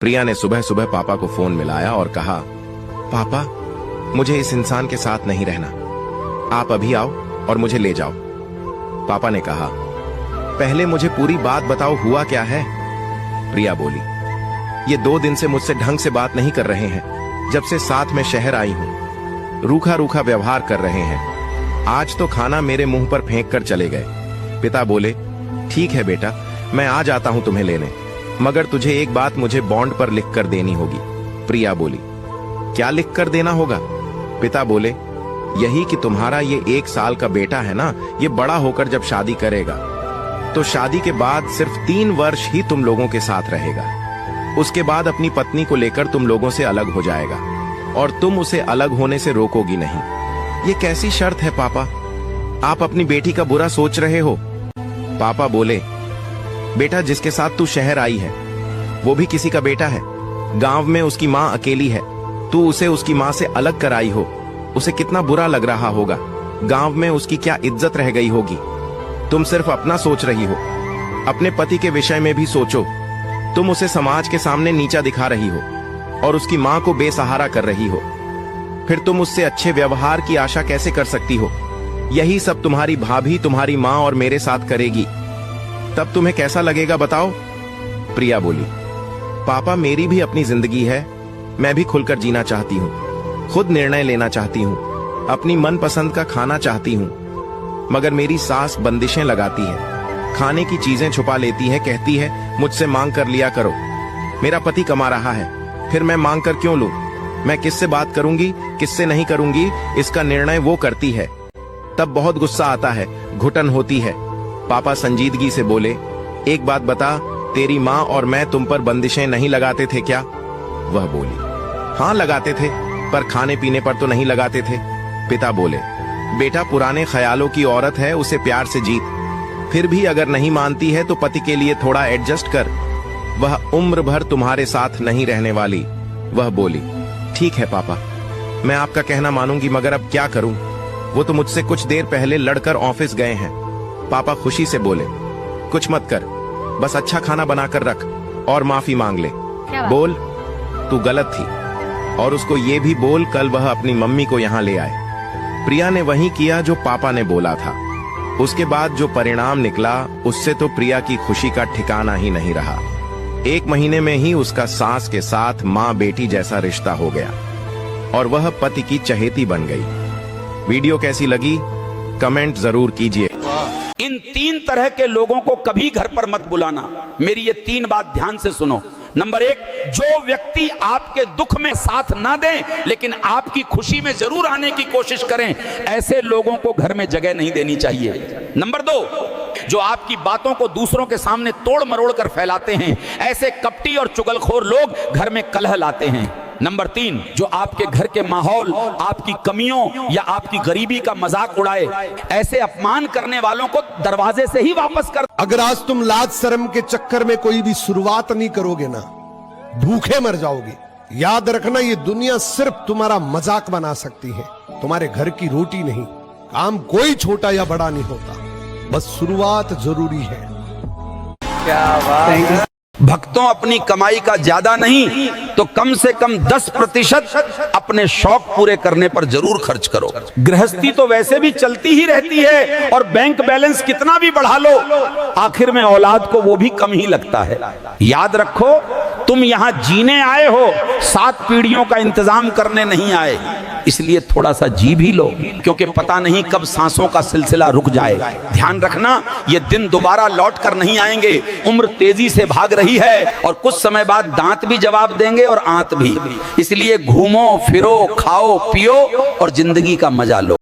प्रिया ने सुबह सुबह पापा को फोन मिलाया और कहा, पापा मुझे इस इंसान के साथ नहीं रहना, आप अभी आओ और मुझे ले जाओ। पापा ने कहा, पहले मुझे पूरी बात बताओ, हुआ क्या है? प्रिया बोली, ये 2 दिन से मुझसे ढंग से बात नहीं कर रहे हैं। जब से साथ में शहर आई हूं रूखा रूखा व्यवहार कर रहे हैं। आज तो खाना मेरे मुंह पर फेंक कर चले गए। पिता बोले, ठीक है बेटा, मैं आ जाता हूं तुम्हें लेने, मगर तुझे एक बात मुझे बॉन्ड पर लिख कर देनी होगी। प्रिया बोली, क्या लिख कर देना होगा? पिता बोले, यही कि तुम्हारा ये 1 साल का बेटा है ना, ये बड़ा होकर जब शादी करेगा तो शादी के बाद सिर्फ 3 वर्ष ही तुम लोगों के साथ रहेगा। उसके बाद अपनी पत्नी को लेकर तुम लोगों से अलग हो जाएगा और तुम उसे अलग होने से रोकोगी नहीं। ये कैसी शर्त है पापा? आप अपनी बेटी का बुरा सोच रहे हो। पापा बोले, बेटा जिसके साथ तू शहर आई है वो भी किसी का बेटा है। गांव में उसकी माँ अकेली है, तू उसे उसकी माँ से अलग कराई हो, उसे कितना बुरा लग रहा होगा। गांव में उसकी क्या इज्जत रह गई होगी। तुम सिर्फ अपना सोच रही हो, अपने पति के विषय में भी सोचो। तुम उसे समाज के सामने नीचा दिखा रही हो और उसकी माँ को बेसहारा कर रही हो। फिर तुम उससे अच्छे व्यवहार की आशा कैसे कर सकती हो? यही सब तुम्हारी भाभी, तुम्हारी माँ और मेरे साथ करेगी, तब तुम्हें कैसा लगेगा बताओ? प्रिया बोली, पापा मेरी भी अपनी जिंदगी है, मैं भी खुलकर जीना चाहती हूँ, खुद निर्णय लेना चाहती हूँ, अपनी मनपसंद का खाना चाहती हूँ, मगर मेरी सास बंदिशें लगाती है, खाने की चीजें छुपा लेती है, कहती है मुझसे मांग कर लिया करो। मेरा पति कमा रहा है, फिर मैं मांग कर क्यों लूं? मैं किससे बात करूंगी, किससे नहीं करूंगी, इसका निर्णय वो करती है। तब बहुत गुस्सा आता है, घुटन होती है। पापा संजीदगी से बोले, एक बात बता, तेरी माँ और मैं तुम पर बंदिशें नहीं लगाते थे क्या? वह बोली, हाँ लगाते थे, पर खाने पीने पर तो नहीं लगाते थे। पिता बोले, बेटा पुराने ख्यालों की औरत है, उसे प्यार से जीत। फिर भी अगर नहीं मानती है तो पति के लिए थोड़ा एडजस्ट कर, वह उम्र भर तुम्हारे साथ नहीं रहने वाली। वह बोली, ठीक है पापा, मैं आपका कहना मानूंगी, मगर अब क्या करूं? वो तो मुझसे कुछ देर पहले लड़कर ऑफिस गए हैं। पापा खुशी से बोले, कुछ मत कर, बस अच्छा खाना बनाकर रख और माफी मांग ले। बोल तू गलत थी, और उसको ये भी बोल कल वह अपनी मम्मी को यहाँ ले आए। प्रिया ने वही किया जो पापा ने बोला था। उसके बाद जो परिणाम निकला उससे तो प्रिया की खुशी का ठिकाना ही नहीं रहा। 1 महीने में ही उसका सास के साथ माँ बेटी जैसा रिश्ता हो गया और वह पति की चहेती बन गई। वीडियो कैसी लगी कमेंट जरूर कीजिए। इन 3 तरह के लोगों को कभी घर पर मत बुलाना। मेरी ये 3 बात ध्यान से सुनो। नंबर 1, जो व्यक्ति आपके दुख में साथ ना दें लेकिन आपकी खुशी में जरूर आने की कोशिश करें, ऐसे लोगों को घर में जगह नहीं देनी चाहिए। नंबर 2, जो आपकी बातों को दूसरों के सामने तोड़ मरोड़ कर फैलाते हैं, ऐसे कपटी और चुगलखोर लोग घर में कलह लाते हैं। नंबर 3, जो आपके घर के माहौल, आपकी कमियों या आपकी गरीबी का मजाक उड़ाए, ऐसे अपमान करने वालों को दरवाजे से ही वापस कर। अगर आज तुम लाज शर्म के चक्कर में कोई भी शुरुआत नहीं करोगे ना, भूखे मर जाओगे। याद रखना, ये दुनिया सिर्फ तुम्हारा मजाक बना सकती है, तुम्हारे घर की रोटी नहीं। काम कोई छोटा या बड़ा नहीं होता, बस शुरुआत जरूरी है। क्या बात है। भक्तों, अपनी कमाई का ज्यादा नहीं तो कम से कम 10% अपने शौक पूरे करने पर जरूर खर्च करो। गृहस्थी तो वैसे भी चलती ही रहती है और बैंक बैलेंस कितना भी बढ़ा लो, आखिर में औलाद को वो भी कम ही लगता है। याद रखो, तुम यहाँ जीने आए हो, 7 पीढ़ियों का इंतजाम करने नहीं आए। इसलिए थोड़ा सा जी भी लो, क्योंकि पता नहीं कब सांसों का सिलसिला रुक जाए। ध्यान रखना, ये दिन दोबारा लौट कर नहीं आएंगे। उम्र तेजी से भाग रही है और कुछ समय बाद दांत भी जवाब देंगे और आंत भी। इसलिए घूमो फिरो, खाओ पियो और जिंदगी का मजा लो।